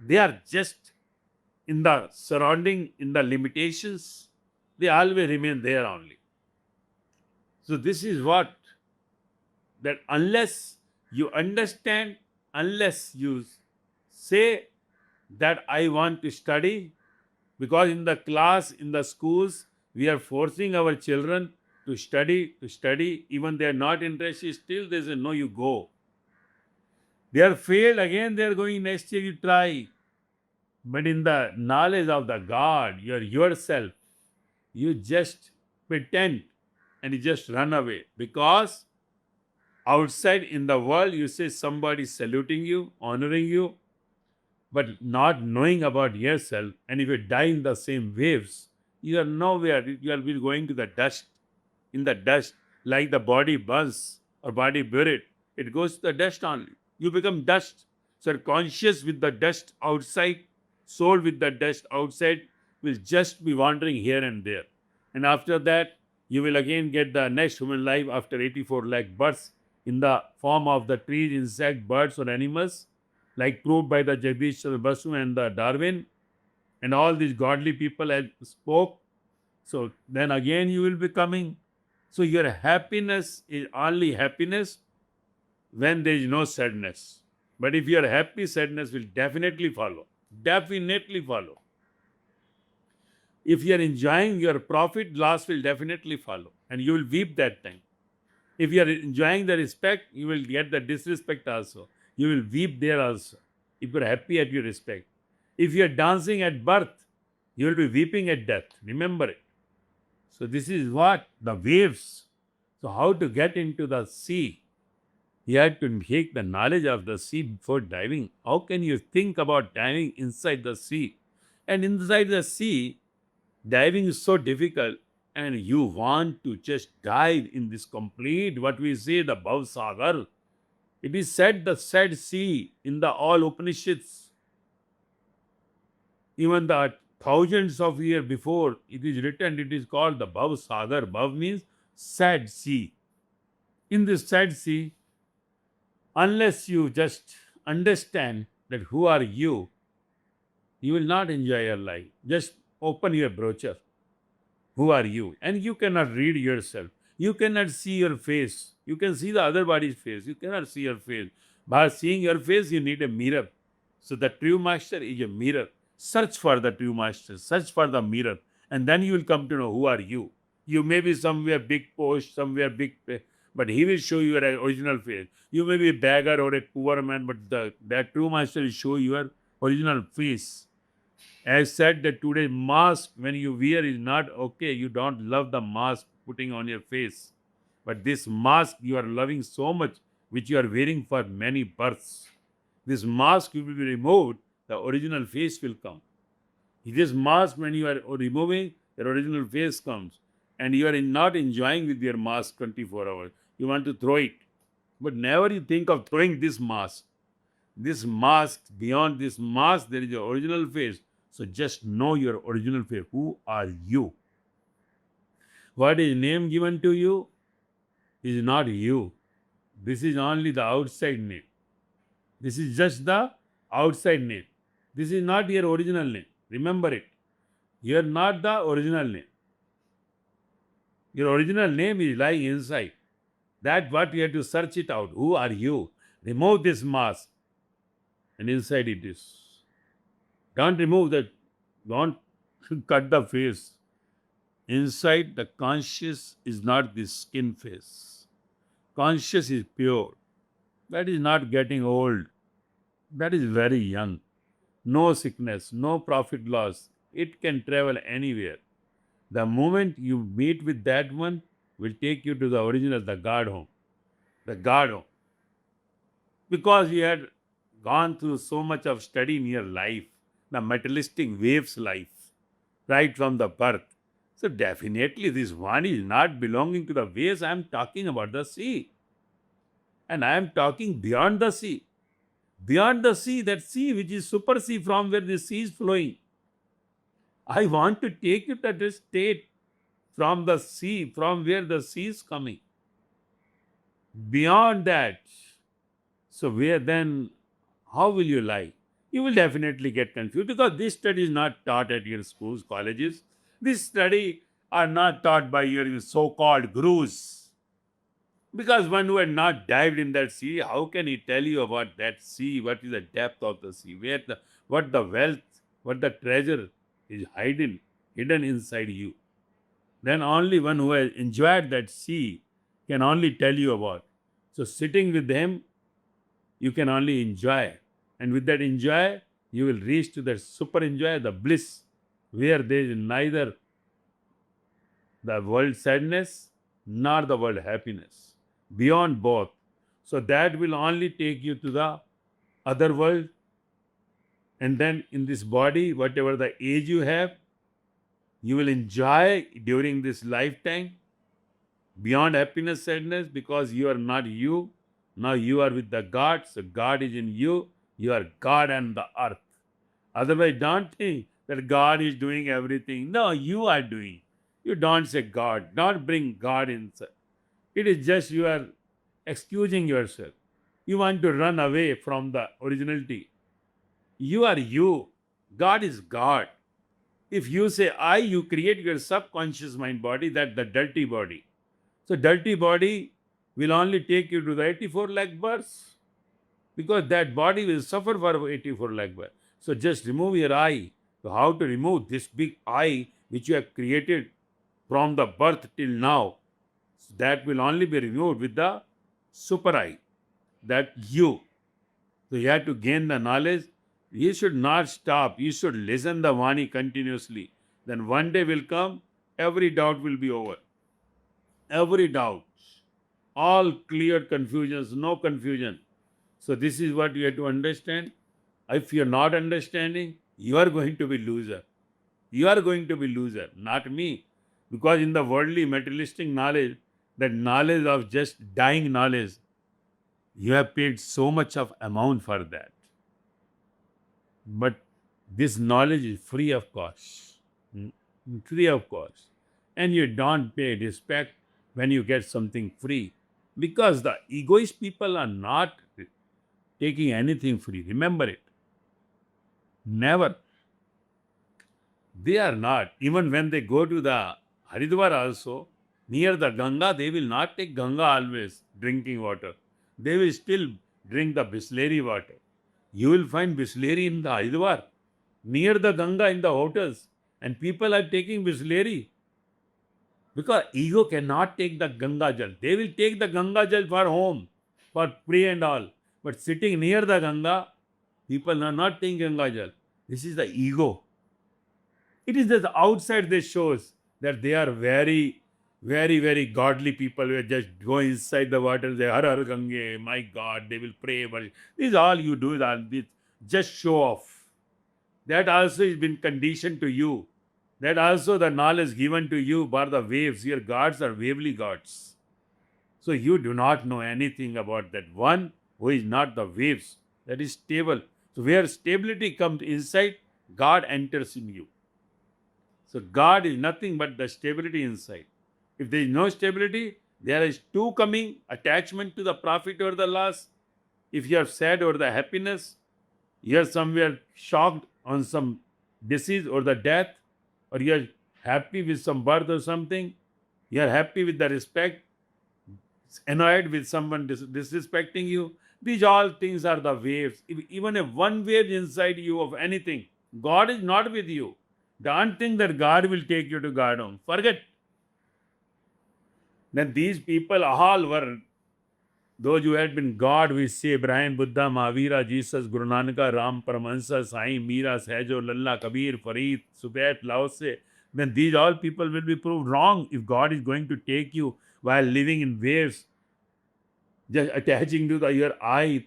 They are just in the surrounding, in the limitations. They always remain there only. So this is what, that unless you understand, unless you say that I want to study, because in the class, in the schools, we are forcing our children to study, even they are not interested, still they say, no, you go. They are failed, again they are going next year, you try. But in the knowledge of the God, you are yourself, you just pretend and you just run away. Because outside in the world, you say somebody saluting you, honoring you, but not knowing about yourself. And if you die in the same waves, you are nowhere. You will be going to the dust. In the dust, like the body burns or body buried, it goes to the dust only. You become dust. So conscious with the dust outside, soul with the dust outside will just be wandering here and there. And after that, you will again get the next human life after 84 lakh births in the form of the trees, insect, birds, or animals, like proved by the Jagdish Chandra Basu and the Darwin, and all these godly people have spoke. So then again you will be coming. So your happiness is only happiness when there is no sadness. But if you are happy, sadness will definitely follow. Definitely follow. If you are enjoying your profit, loss will definitely follow. And you will weep that time. If you are enjoying the respect, you will get the disrespect also. You will weep there also. If you are happy at your respect. If you are dancing at birth, you will be weeping at death. Remember it. So this is what the waves. So how to get into the sea? You have to take the knowledge of the sea before diving. How can you think about diving inside the sea? And inside the sea, diving is so difficult, and you want to just dive in this complete, what we say, the Bhavsagar. It is said the sad sea in the all Upanishads, even the thousands of years before it is written, it is called the Bhavsagar. Bhav means sad sea. In this sad sea, unless you just understand that who are you will not enjoy your life. Just open your brochure. Who are you? And you cannot read yourself. You cannot see your face. You can see the other body's face. You cannot see your face. By seeing your face, you need a mirror. So the true master is a mirror. Search for the true master. Search for the mirror. And then you will come to know who are you. You may be somewhere big post, somewhere big, but he will show you your original face. You may be a beggar or a poor man, but that true master will show your original face. As said that today mask when you wear is not okay. You don't love the mask putting on your face. But this mask you are loving so much, which you are wearing for many births. This mask will be removed, the original face will come. This mask, when you are removing, your original face comes. And you are not enjoying with your mask 24 hours. You want to throw it. But never you think of throwing this mask. This mask, beyond this mask, there is your original face. So just know your original face. Who are you? What is name given to you is not you. This is only the outside name. This is just the outside name. This is not your original name. Remember it. You are not the original name. Your original name is lying inside. That what you have to search it out. Who are you? Remove this mask. And inside it is. Don't remove that. Don't cut the face. Inside, the conscious is not the skin face. Conscious is pure. That is not getting old. That is very young. No sickness, no profit loss. It can travel anywhere. The moment you meet with that one will take you to the original, the God home. The God home. Because you had gone through so much of study in your life, the materialistic waves life, right from the birth. So definitely this Vaani is not belonging to the waves. I am talking about the sea. And I am talking beyond the sea. Beyond the sea, that sea which is super sea from where the sea is flowing. I want to take you to that state from the sea, from where the sea is coming. Beyond that. So where then, how will you lie? You will definitely get confused because this study is not taught at your schools, colleges. This study are not taught by your so-called gurus. Because one who had not dived in that sea, how can he tell you about that sea? What is the depth of the sea? What the wealth, what the treasure is hidden inside you? Then only one who has enjoyed that sea can only tell you about. So sitting with him, you can only enjoy. And with that enjoy, you will reach to that super enjoy, the bliss, where there is neither the world sadness nor the world happiness. Beyond both. So that will only take you to the other world. And then in this body, whatever the age you have, you will enjoy during this lifetime beyond happiness, sadness, because you are not you. Now you are with the God. So God is in you. You are God and the earth. Otherwise, don't think that God is doing everything. No, you are doing. You don't say God. Don't bring God inside. It is just you are excusing yourself. You want to run away from the originality. You are you. God is God. If you say I, you create your subconscious mind body, that the dirty body. So dirty body will only take you to the 84 lakh births, because that body will suffer for 84 lakh births. So just remove your I. So how to remove this big I which you have created from the birth till now? That will only be removed with the super I, that you. So you have to gain the knowledge. You should not stop. You should listen the Vaani continuously. Then one day will come, every doubt will be over. Every doubt. All clear confusions, no confusion. So this is what you have to understand. If you are not understanding, you are going to be loser. You are going to be loser, not me. Because in the worldly materialistic knowledge, that knowledge of just dying knowledge, you have paid so much of amount for that. But this knowledge is free of cost. Mm, Free of cost. And you don't pay respect when you get something free. Because the egoist people are not taking anything free. Remember it. Never. They are not. Even when they go to the Haridwar also, near the Ganga, they will not take Ganga always drinking water. They will still drink the Bisleri water. You will find Bisleri in the Haridwar, near the Ganga in the hotels. And people are taking Bisleri because ego cannot take the Ganga Jal. They will take the Ganga Jal for home, for pray and all. But sitting near the Ganga, people are not taking Ganga Jal. This is the ego. It is just outside this shows that they are very, very, very godly people who just go inside the water, they Har Har Gange, my God, they will pray. But this is all you do, that this just show off. That also has been conditioned to you. That also the knowledge given to you by the waves. Your gods are wavely gods. So you do not know anything about that one who is not the waves, that is stable. So where stability comes inside, God enters in you. So God is nothing but the stability inside. If there is no stability, there is two coming, attachment to the profit or the loss. If you are sad or the happiness, you are somewhere shocked on some disease or the death, or you are happy with some birth or something, you are happy with the respect, annoyed with someone disrespecting you. These all things are the waves. Even if one wave inside you of anything, God is not with you. Don't think that God will take you to God home. Forget. Then these people all were those who had been God, we say Ibrahim, Buddha, Mahavira, Jesus, Guru Nanaka, Ram, Paramahansa, Sai, Meera, Sahajo, Lalla, Kabir, Farid, Subait, Laose. Then these all people will be proved wrong if God is going to take you while living in waves, just attaching to your eye,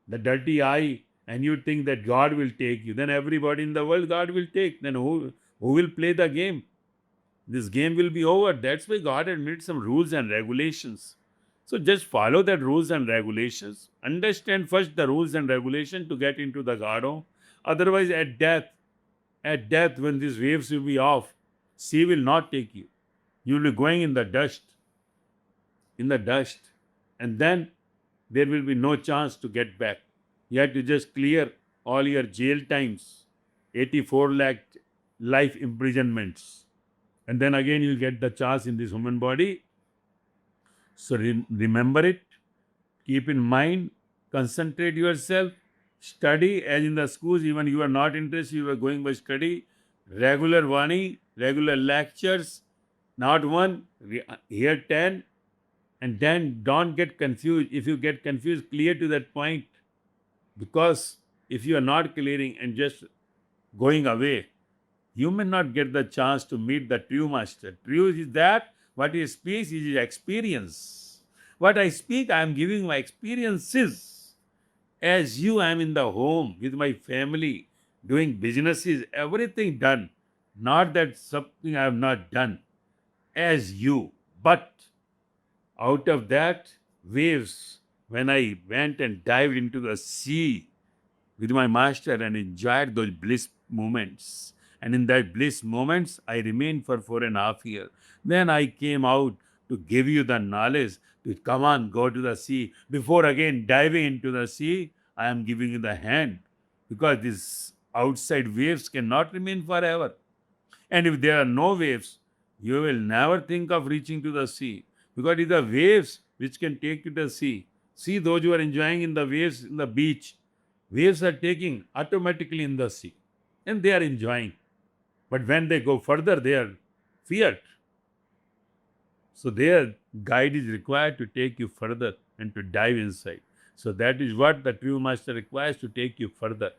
the dirty eye, and you think that God will take you. Then everybody in the world God will take. Then who will play the game? This game will be over. That's why God had made some rules and regulations. So just follow that rules and regulations. Understand first the rules and regulation to get into the garden. Otherwise, at death, when these waves will be off, sea will not take you. You will be going in the dust, and then there will be no chance to get back. You have to just clear all your jail times, 84 lakh life imprisonments, and then again you get the chance in this human body So remember it, keep in mind, concentrate yourself, study as in the schools, even you are not interested, you are going by study, regular Vaani, regular lectures, not one, here 10, and then don't get confused. If you get confused, clear to that point, because if you are not clearing and just going away, you may not get the chance to meet the true master. True is that what he speaks is his experience. What I speak, I am giving my experiences. As you, I am in the home with my family, doing businesses, everything done. Not that something I have not done as you, but out of that, waves, when I went and dived into the sea, with my master and enjoyed those bliss moments. And in that bliss moments, I remained for 4.5 years. Then I came out to give you the knowledge to come on, go to the sea. Before again diving into the sea, I am giving you the hand, because these outside waves cannot remain forever. And if there are no waves, you will never think of reaching to the sea, because it is the waves which can take you to the sea. See those who are enjoying in the waves in the beach, waves are taking automatically in the sea and they are enjoying. But when they go further, they are feared. So their guide is required to take you further and to dive inside. So that is what the true master requires, to take you further.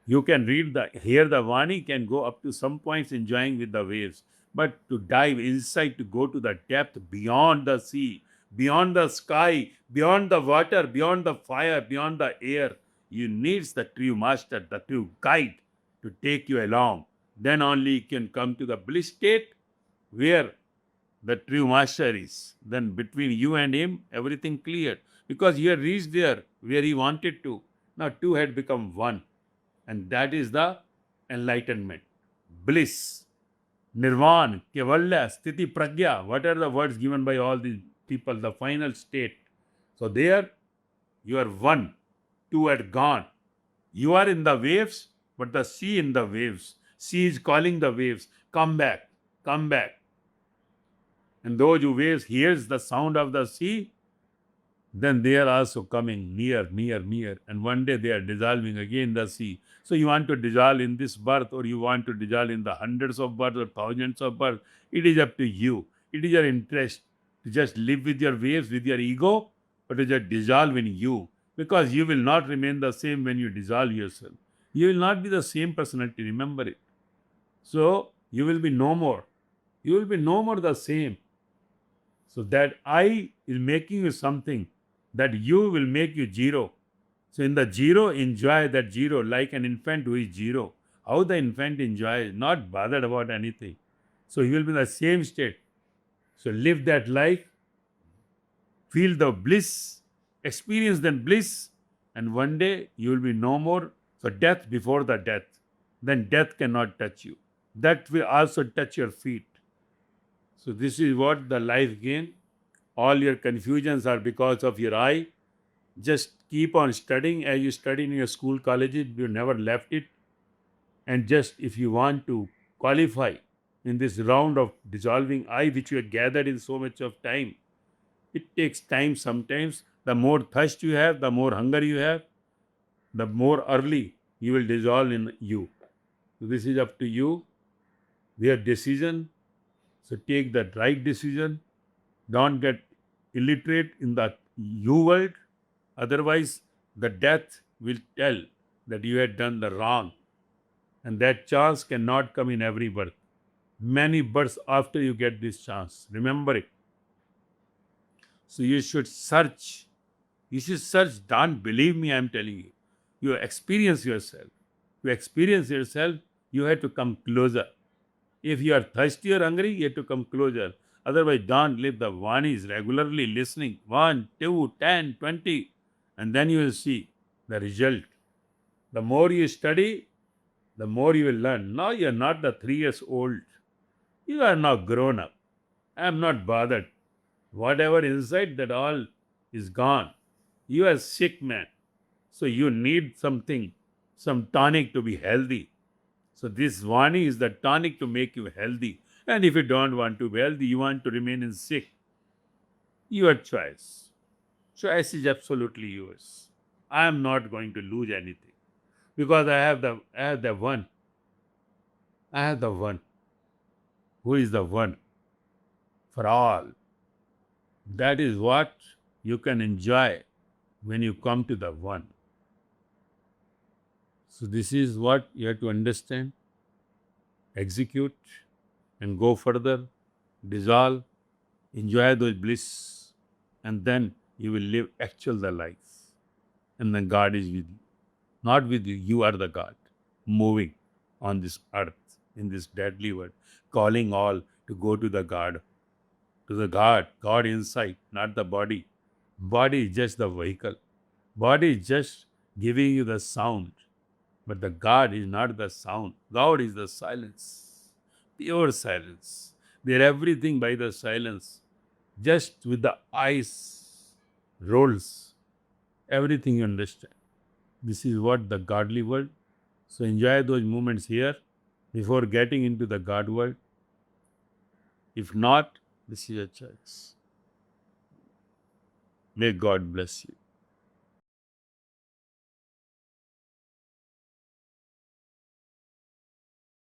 You can hear the Vaani, can go up to some points enjoying with the waves. But to dive inside, to go to the depth beyond the sea, beyond the sky, beyond the water, beyond the fire, beyond the air, you need the true master, the true guide to take you along. Then only you can come to the bliss state where the true master is. Then between you and him, everything cleared. Because you have reached there where he wanted to. Now two had become one. And that is the enlightenment, bliss, nirvana, kevalya, sthiti pragya. What are the words given by all these people? The final state. So there you are one, two had gone. You are in the waves, but the sea in the waves. Sea is calling the waves, come back, come back. And those who waves hears the sound of the sea, then they are also coming near, near, near. And one day they are dissolving again in the sea. So you want to dissolve in this birth, or you want to dissolve in the hundreds of births or thousands of births. It is up to you. It is your interest to just live with your waves, with your ego, or to just dissolve in you. Because you will not remain the same when you dissolve yourself. You will not be the same personality, remember it. So you will be no more. You will be no more the same. So that I is making you something, that you will make you zero. So in the zero, enjoy that zero like an infant who is zero. How the infant enjoys, not bothered about anything. So you will be in the same state. So live that life, feel the bliss, experience that bliss, and one day you will be no more. So death before the death. Then death cannot touch you. That will also touch your feet. So this is what the life gain. All your confusions are because of your eye. Just keep on studying as you study in your school, colleges. You never left it. And just if you want to qualify in this round of dissolving I, which you have gathered in so much of time, it takes time sometimes. The more thirst you have, the more hunger you have, the more early you will dissolve in you. So this is up to you, your decision. So take the right decision. Don't get illiterate in the you world. Otherwise, the death will tell that you had done the wrong. And that chance cannot come in every birth. Many births after you get this chance. Remember it. So you should search. You should search. Don't believe me, I am telling you. You experience yourself. To experience yourself, you have to come closer. If you are thirsty or hungry, you have to come closer. Otherwise, don't live the Vaanis regularly listening. 1, 2, 10, 20. And then you will see the result. The more you study, the more you will learn. Now you are not the 3 years old. You are now grown up. I am not bothered. Whatever inside, that all is gone. You are sick man. So you need something, some tonic to be healthy. So this Vaani is the tonic to make you healthy. And if you don't want to be healthy, you want to remain in sick. Your choice. Choice is absolutely yours. I am not going to lose anything because I have the one. I have the one who is the one for all. That is what you can enjoy when you come to the one. So this is what you have to understand, execute, and go further, dissolve, enjoy those bliss, and then you will live actual the life. And then God is with you. Not with you, you are the God, moving on this earth, in this deadly world, calling all to go to the God inside, not the body. Body is just the vehicle. Body is just giving you the sound. But the God is not the sound. God is the silence, pure silence. There everything by the silence. Just with the eyes rolls. Everything you understand. This is what the godly world. So enjoy those moments here before getting into the God world. If not, this is a choice. May God bless you.